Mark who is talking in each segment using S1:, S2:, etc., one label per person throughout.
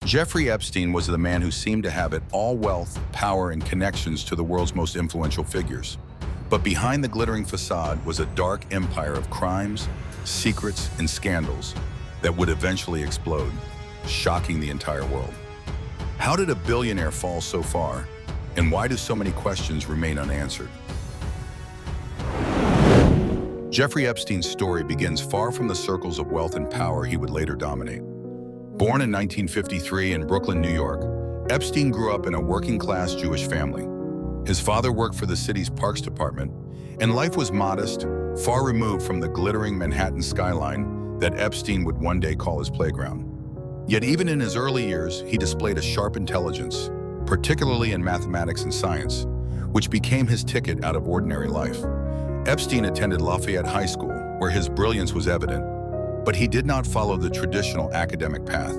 S1: Jeffrey Epstein was the man who seemed to have it all: wealth, power, and connections to the world's most influential figures. But behind the glittering facade was a dark empire of crimes, secrets, and scandals that would eventually explode, shocking the entire world. How did a billionaire fall so far, and why do so many questions remain unanswered? Jeffrey Epstein's story begins far from the circles of wealth and power he would later dominate. Born in 1953 in Brooklyn, New York, Epstein grew up in a working-class Jewish family. His father worked for the city's parks department, and life was modest, far removed from the glittering Manhattan skyline that Epstein would one day call his playground. Yet even in his early years, he displayed a sharp intelligence, particularly in mathematics and science, which became his ticket out of ordinary life. Epstein attended Lafayette High School, where his brilliance was evident, but he did not follow the traditional academic path.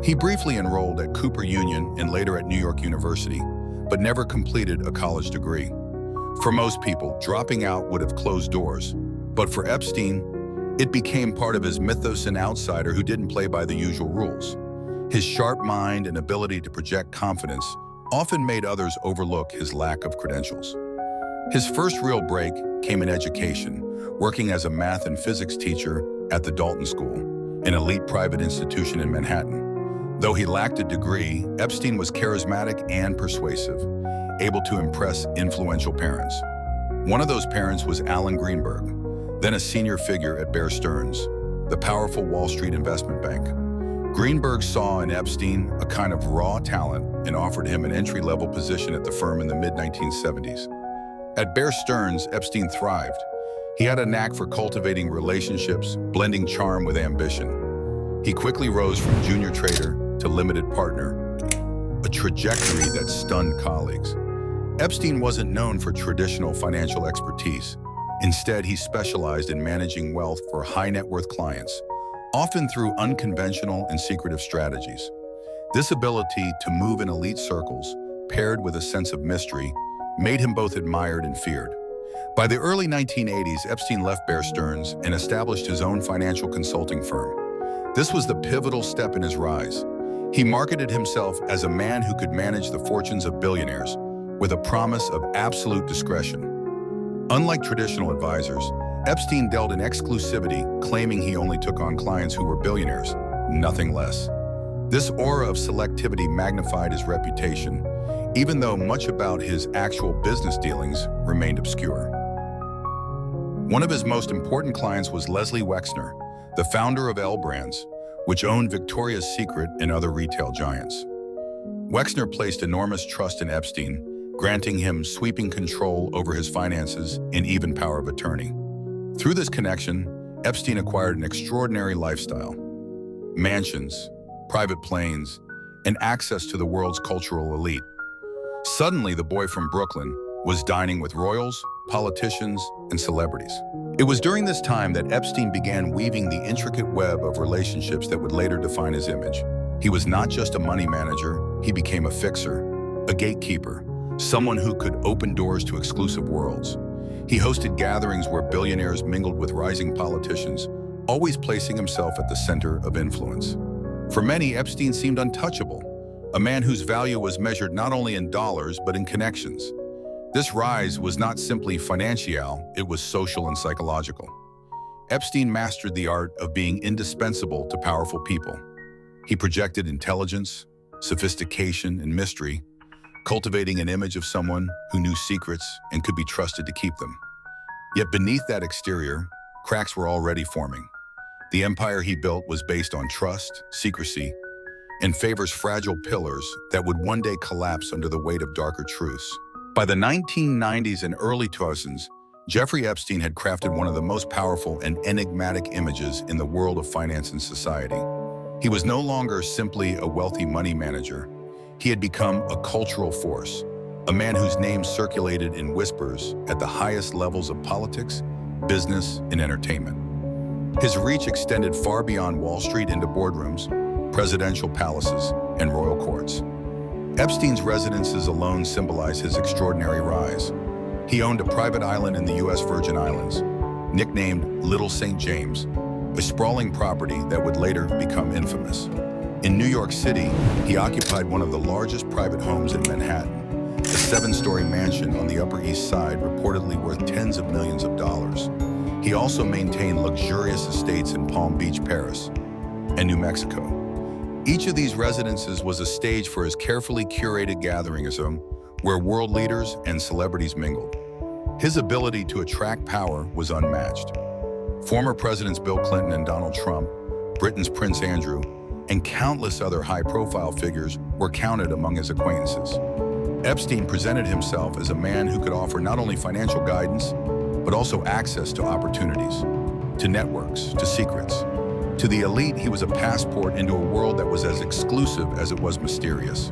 S1: He briefly enrolled at Cooper Union and later at New York University, but never completed a college degree. For most people, dropping out would have closed doors, but for Epstein, it became part of his mythos, an outsider who didn't play by the usual rules. His sharp mind and ability to project confidence often made others overlook his lack of credentials. His first real break came in education, working as a math and physics teacher at the Dalton School, an elite private institution in Manhattan. Though he lacked a degree, Epstein was charismatic and persuasive, able to impress influential parents. One of those parents was Alan Greenberg, then a senior figure at Bear Stearns, the powerful Wall Street investment bank. Greenberg saw in Epstein a kind of raw talent and offered him an entry-level position at the firm in the mid-1970s. At Bear Stearns, Epstein thrived. He had a knack for cultivating relationships, blending charm with ambition. He quickly rose from junior trader to limited partner, a trajectory that stunned colleagues. Epstein wasn't known for traditional financial expertise. Instead, he specialized in managing wealth for high-net-worth clients, often through unconventional and secretive strategies. This ability to move in elite circles, paired with a sense of mystery, made him both admired and feared. By the early 1980s, Epstein left Bear Stearns and established his own financial consulting firm. This was the pivotal step in his rise. He marketed himself as a man who could manage the fortunes of billionaires with a promise of absolute discretion. Unlike traditional advisors, Epstein dealt in exclusivity, claiming he only took on clients who were billionaires, nothing less. This aura of selectivity magnified his reputation, even though much about his actual business dealings remained obscure. One of his most important clients was Leslie Wexner, the founder of L Brands, which owned Victoria's Secret and other retail giants. Wexner placed enormous trust in Epstein, granting him sweeping control over his finances and even power of attorney. Through this connection, Epstein acquired an extraordinary lifestyle: mansions, private planes, and access to the world's cultural elite. Suddenly, the boy from Brooklyn was dining with royals, politicians, and celebrities. It was during this time that Epstein began weaving the intricate web of relationships that would later define his image. He was not just a money manager, he became a fixer, a gatekeeper, someone who could open doors to exclusive worlds. He hosted gatherings where billionaires mingled with rising politicians, always placing himself at the center of influence. For many, Epstein seemed untouchable, a man whose value was measured not only in dollars but in connections. This rise was not simply financial, it was social and psychological. Epstein mastered the art of being indispensable to powerful people. He projected intelligence, sophistication, and mystery, cultivating an image of someone who knew secrets and could be trusted to keep them. Yet beneath that exterior, cracks were already forming. The empire he built was based on trust, secrecy, and favors fragile pillars that would one day collapse under the weight of darker truths. By the 1990s and early 2000s, Jeffrey Epstein had crafted one of the most powerful and enigmatic images in the world of finance and society. He was no longer simply a wealthy money manager. He had become a cultural force, a man whose name circulated in whispers at the highest levels of politics, business, and entertainment. His reach extended far beyond Wall Street into boardrooms, presidential palaces, and royal courts. Epstein's residences alone symbolize his extraordinary rise. He owned a private island in the U.S. Virgin Islands, nicknamed Little St. James, a sprawling property that would later become infamous. In New York City, he occupied one of the largest private homes in Manhattan, a 7-story mansion on the Upper East Side reportedly worth tens of millions of dollars. He also maintained luxurious estates in Palm Beach, Paris, and New Mexico. Each of these residences was a stage for his carefully curated gatheringism, where world leaders and celebrities mingled. His ability to attract power was unmatched. Former Presidents Bill Clinton and Donald Trump, Britain's Prince Andrew, and countless other high-profile figures were counted among his acquaintances. Epstein presented himself as a man who could offer not only financial guidance, but also access to opportunities, to networks, to secrets. To the elite, he was a passport into a world that was as exclusive as it was mysterious.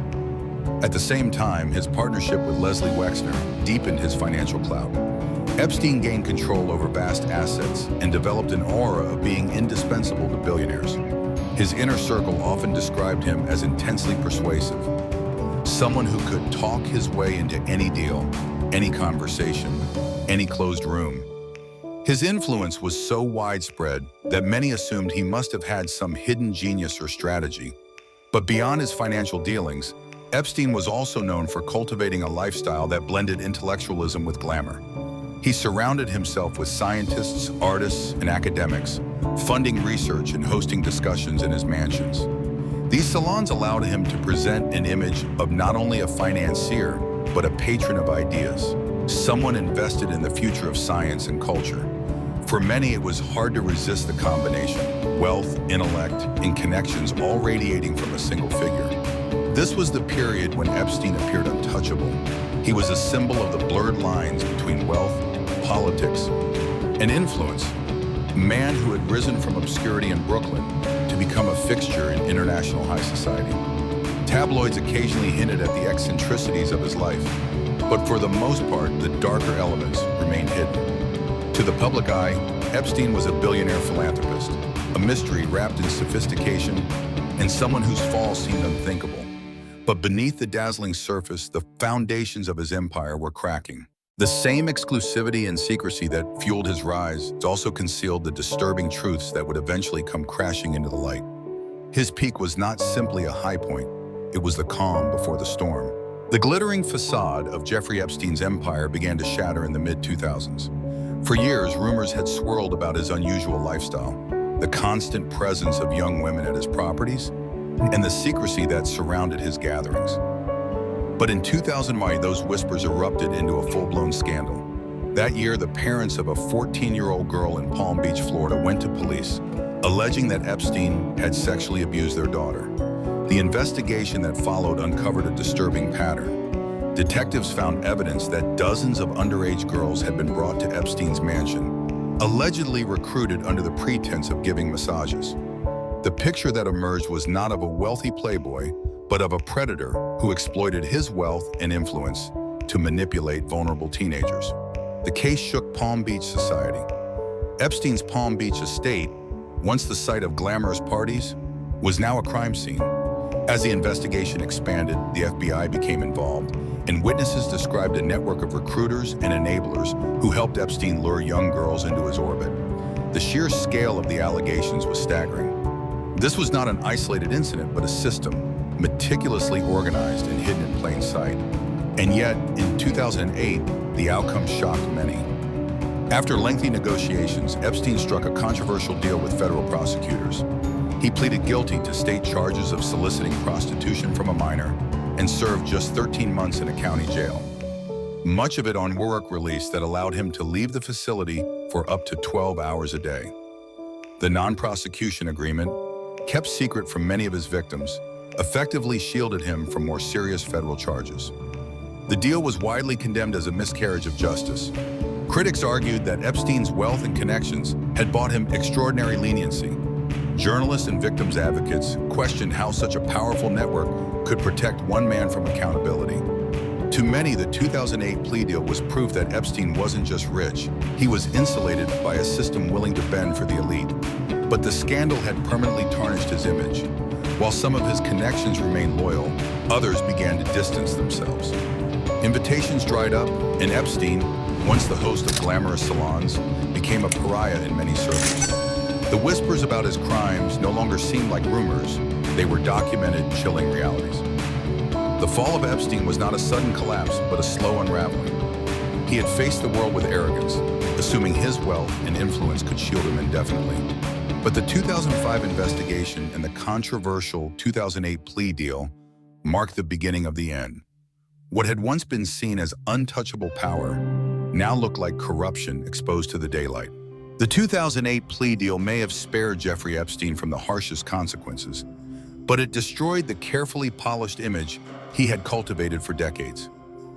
S1: At the same time, his partnership with Leslie Wexner deepened his financial clout. Epstein gained control over vast assets and developed an aura of being indispensable to billionaires. His inner circle often described him as intensely persuasive, someone who could talk his way into any deal, any conversation, any closed room. His influence was so widespread that many assumed he must have had some hidden genius or strategy. But beyond his financial dealings, Epstein was also known for cultivating a lifestyle that blended intellectualism with glamour. He surrounded himself with scientists, artists, and academics, funding research and hosting discussions in his mansions. These salons allowed him to present an image of not only a financier, but a patron of ideas, someone invested in the future of science and culture. For many, it was hard to resist the combination: wealth, intellect, and connections all radiating from a single figure. This was the period when Epstein appeared untouchable. He was a symbol of the blurred lines between wealth, politics, and influence. A man who had risen from obscurity in Brooklyn to become a fixture in international high society. Tabloids occasionally hinted at the eccentricities of his life, but for the most part, the darker elements remained hidden. To the public eye, Epstein was a billionaire philanthropist, a mystery wrapped in sophistication, and someone whose fall seemed unthinkable. But beneath the dazzling surface, the foundations of his empire were cracking. The same exclusivity and secrecy that fueled his rise also concealed the disturbing truths that would eventually come crashing into the light. His peak was not simply a high point, it was the calm before the storm. The glittering facade of Jeffrey Epstein's empire began to shatter in the mid-2000s. For years, rumors had swirled about his unusual lifestyle, the constant presence of young women at his properties, and the secrecy that surrounded his gatherings. But in 2001, those whispers erupted into a full-blown scandal. That year, the parents of a 14-year-old girl in Palm Beach, Florida, went to police, alleging that Epstein had sexually abused their daughter. The investigation that followed uncovered a disturbing pattern. Detectives found evidence that dozens of underage girls had been brought to Epstein's mansion, allegedly recruited under the pretense of giving massages. The picture that emerged was not of a wealthy playboy, but of a predator who exploited his wealth and influence to manipulate vulnerable teenagers. The case shook Palm Beach society. Epstein's Palm Beach estate, once the site of glamorous parties, was now a crime scene. As the investigation expanded, the FBI became involved, and witnesses described a network of recruiters and enablers who helped Epstein lure young girls into his orbit. The sheer scale of the allegations was staggering. This was not an isolated incident, but a system, meticulously organized and hidden in plain sight. And yet, in 2008, the outcome shocked many. After lengthy negotiations, Epstein struck a controversial deal with federal prosecutors. He pleaded guilty to state charges of soliciting prostitution from a minor and served just 13 months in a county jail. Much of it on work release that allowed him to leave the facility for up to 12 hours a day. The non-prosecution agreement, kept secret from many of his victims, effectively shielded him from more serious federal charges. The deal was widely condemned as a miscarriage of justice. Critics argued that Epstein's wealth and connections had bought him extraordinary leniency. Journalists and victims advocates questioned how such a powerful network could protect one man from accountability. To many, the 2008 plea deal was proof that Epstein wasn't just rich, he was insulated by a system willing to bend for the elite. But the scandal had permanently tarnished his image. While some of his connections remained loyal, others began to distance themselves. Invitations dried up, and Epstein, once the host of glamorous salons, became a pariah in many circles. The whispers about his crimes no longer seemed like rumors, They were documented, chilling realities. The fall of Epstein was not a sudden collapse, but a slow unraveling. He had faced the world with arrogance, assuming his wealth and influence could shield him indefinitely. But the 2005 investigation and the controversial 2008 plea deal marked the beginning of the end. What had once been seen as untouchable power now looked like corruption exposed to the daylight. The 2008 plea deal may have spared Jeffrey Epstein from the harshest consequences, but it destroyed the carefully polished image he had cultivated for decades.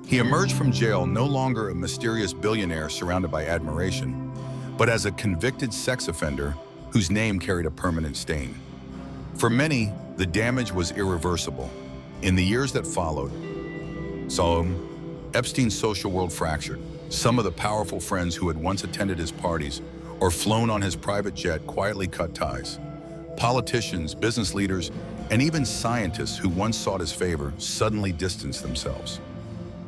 S1: He emerged from jail no longer a mysterious billionaire surrounded by admiration, but as a convicted sex offender whose name carried a permanent stain. For many, the damage was irreversible. In the years that followed, Epstein's social world fractured. Some of the powerful friends who had once attended his parties or flown on his private jet quietly cut ties. Politicians, business leaders, and even scientists who once sought his favor suddenly distanced themselves.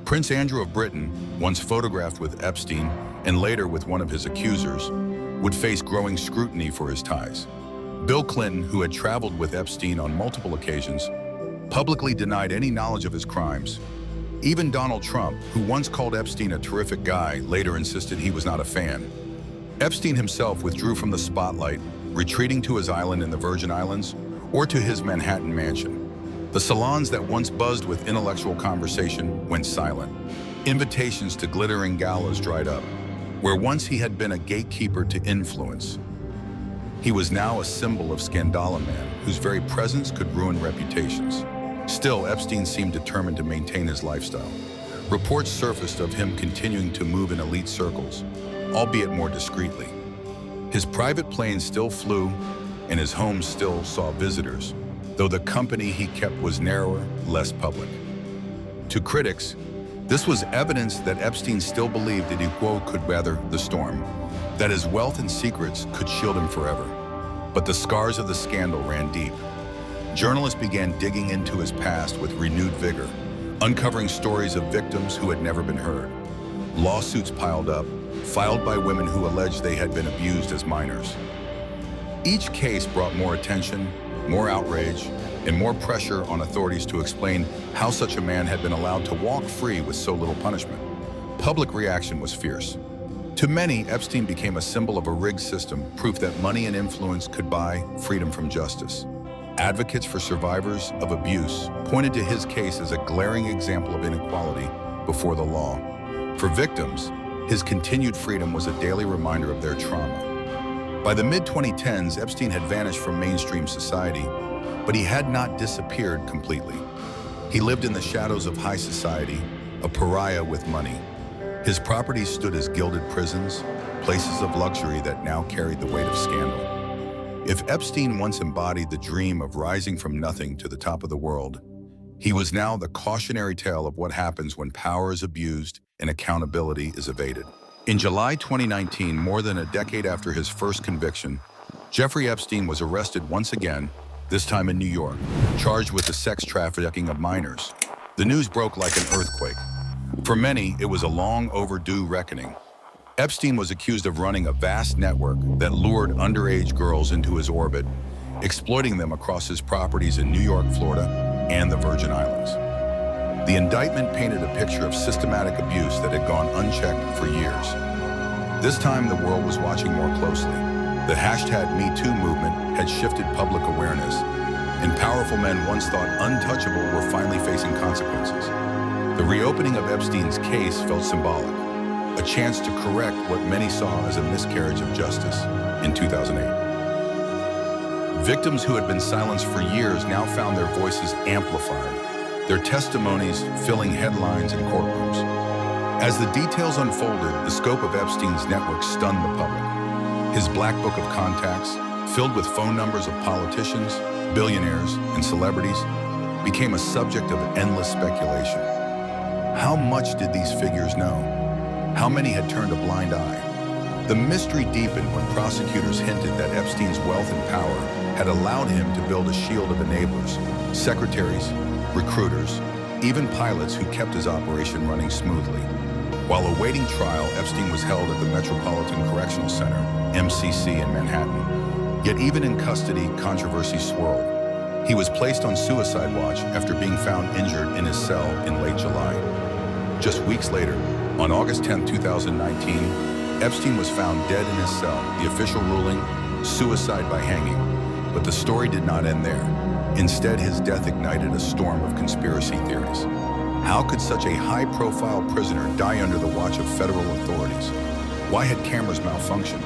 S1: Prince Andrew of Britain, once photographed with Epstein and later with one of his accusers, would face growing scrutiny for his ties. Bill Clinton, who had traveled with Epstein on multiple occasions, publicly denied any knowledge of his crimes. Even Donald Trump, who once called Epstein a terrific guy, later insisted he was not a fan. Epstein himself withdrew from the spotlight, retreating to his island in the Virgin Islands or to his Manhattan mansion. The salons that once buzzed with intellectual conversation went silent. Invitations to glittering galas dried up. Where once he had been a gatekeeper to influence, he was now a symbol of scandala man whose very presence could ruin reputations. Still, Epstein seemed determined to maintain his lifestyle. Reports surfaced of him continuing to move in elite circles, albeit more discreetly. His private plane still flew, and his home still saw visitors, though the company he kept was narrower, less public. To critics, this was evidence that Epstein still believed that he could weather the storm, that his wealth and secrets could shield him forever. But the scars of the scandal ran deep. Journalists began digging into his past with renewed vigor, uncovering stories of victims who had never been heard. Lawsuits piled up, filed by women who alleged they had been abused as minors. Each case brought more attention, more outrage, and more pressure on authorities to explain how such a man had been allowed to walk free with so little punishment. Public reaction was fierce. To many, Epstein became a symbol of a rigged system, proof that money and influence could buy freedom from justice. Advocates for survivors of abuse pointed to his case as a glaring example of inequality before the law. For victims, his continued freedom was a daily reminder of their trauma. By the mid-2010s, Epstein had vanished from mainstream society, but he had not disappeared completely. He lived in the shadows of high society, a pariah with money. His properties stood as gilded prisons, places of luxury that now carried the weight of scandal. If Epstein once embodied the dream of rising from nothing to the top of the world, he was now the cautionary tale of what happens when power is abused and accountability is evaded. In July 2019, more than a decade after his first conviction, Jeffrey Epstein was arrested once again, this time in New York, charged with the sex trafficking of minors. The news broke like an earthquake. For many, it was a long overdue reckoning. Epstein was accused of running a vast network that lured underage girls into his orbit, exploiting them across his properties in New York, Florida, and the Virgin Islands. The indictment painted a picture of systematic abuse that had gone unchecked for years. This time, the world was watching more closely. The #MeToo movement had shifted public awareness, and powerful men once thought untouchable were finally facing consequences. The reopening of Epstein's case felt symbolic, a chance to correct what many saw as a miscarriage of justice in 2008. Victims who had been silenced for years now found their voices amplified, their testimonies filling headlines and courtrooms. As the details unfolded, the scope of Epstein's network stunned the public. His black book of contacts, filled with phone numbers of politicians, billionaires, and celebrities, became a subject of endless speculation. How much did these figures know? How many had turned a blind eye? The mystery deepened when prosecutors hinted that Epstein's wealth and power had allowed him to build a shield of enablers, secretaries, recruiters, even pilots who kept his operation running smoothly. While awaiting trial, Epstein was held at the Metropolitan Correctional Center, MCC in Manhattan. Yet even in custody, controversy swirled. He was placed on suicide watch after being found injured in his cell in late July. Just weeks later, on August 10, 2019, Epstein was found dead in his cell, the official ruling, suicide by hanging. But the story did not end there. Instead, his death ignited a storm of conspiracy theories. How could such a high-profile prisoner die under the watch of federal authorities? Why had cameras malfunctioned?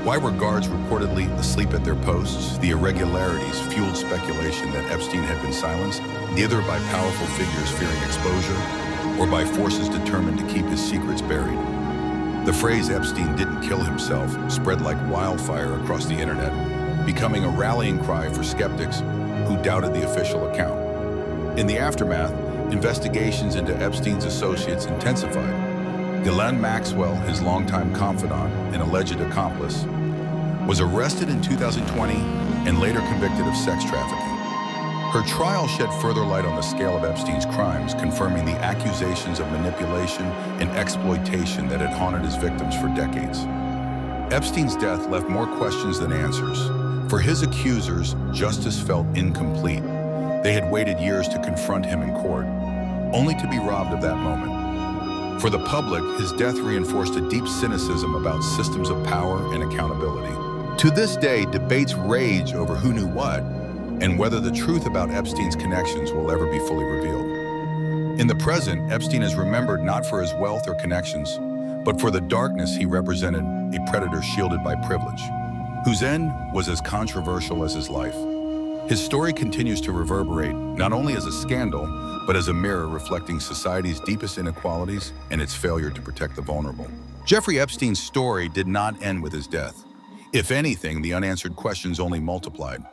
S1: Why were guards reportedly asleep at their posts? The irregularities fueled speculation that Epstein had been silenced, either by powerful figures fearing exposure or by forces determined to keep his secrets buried. The phrase "Epstein didn't kill himself" spread like wildfire across the internet, becoming a rallying cry for skeptics who doubted the official account. In the aftermath, investigations into Epstein's associates intensified. Ghislaine Maxwell, his longtime confidant and alleged accomplice, was arrested in 2020 and later convicted of sex trafficking. Her trial shed further light on the scale of Epstein's crimes, confirming the accusations of manipulation and exploitation that had haunted his victims for decades. Epstein's death left more questions than answers. For his accusers, justice felt incomplete. They had waited years to confront him in court, only to be robbed of that moment. For the public, his death reinforced a deep cynicism about systems of power and accountability. To this day, debates rage over who knew what and whether the truth about Epstein's connections will ever be fully revealed. In the present, Epstein is remembered not for his wealth or connections, but for the darkness he represented, a predator shielded by privilege, whose end was as controversial as his life. His story continues to reverberate, not only as a scandal, but as a mirror reflecting society's deepest inequalities and its failure to protect the vulnerable. Jeffrey Epstein's story did not end with his death. If anything, the unanswered questions only multiplied.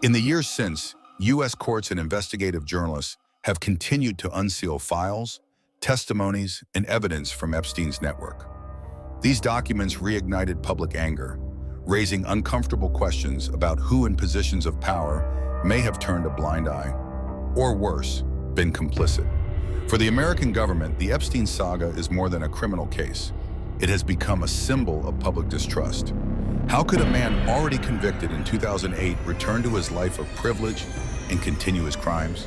S1: In the years since, U.S. courts and investigative journalists have continued to unseal files, testimonies, and evidence from Epstein's network. These documents reignited public anger, raising uncomfortable questions about who in positions of power may have turned a blind eye, or worse, been complicit. For the American government, the Epstein saga is more than a criminal case. It has become a symbol of public distrust. How could a man already convicted in 2008 return to his life of privilege and continue his crimes?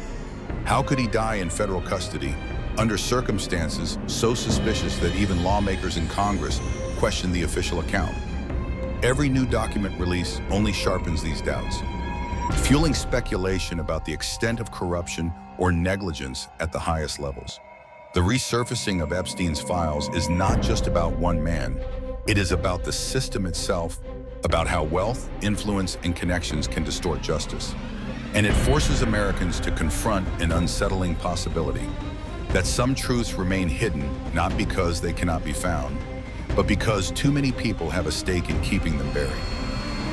S1: How could he die in federal custody under circumstances so suspicious that even lawmakers in Congress question the official account? Every new document release only sharpens these doubts, fueling speculation about the extent of corruption or negligence at the highest levels. The resurfacing of Epstein's files is not just about one man. It is about the system itself, about how wealth, influence, and connections can distort justice. And it forces Americans to confront an unsettling possibility, that some truths remain hidden not because they cannot be found, but because too many people have a stake in keeping them buried.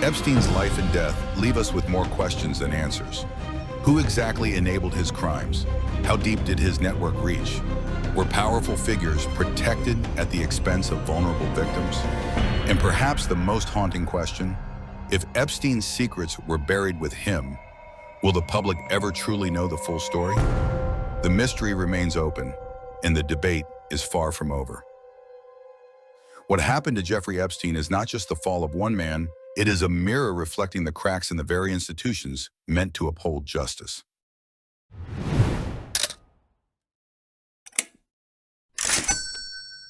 S1: Epstein's life and death leave us with more questions than answers. Who exactly enabled his crimes? How deep did his network reach? Were powerful figures protected at the expense of vulnerable victims? And perhaps the most haunting question, if Epstein's secrets were buried with him, will the public ever truly know the full story? The mystery remains open, and the debate is far from over. What happened to Jeffrey Epstein is not just the fall of one man, it is a mirror reflecting the cracks in the very institutions meant to uphold justice.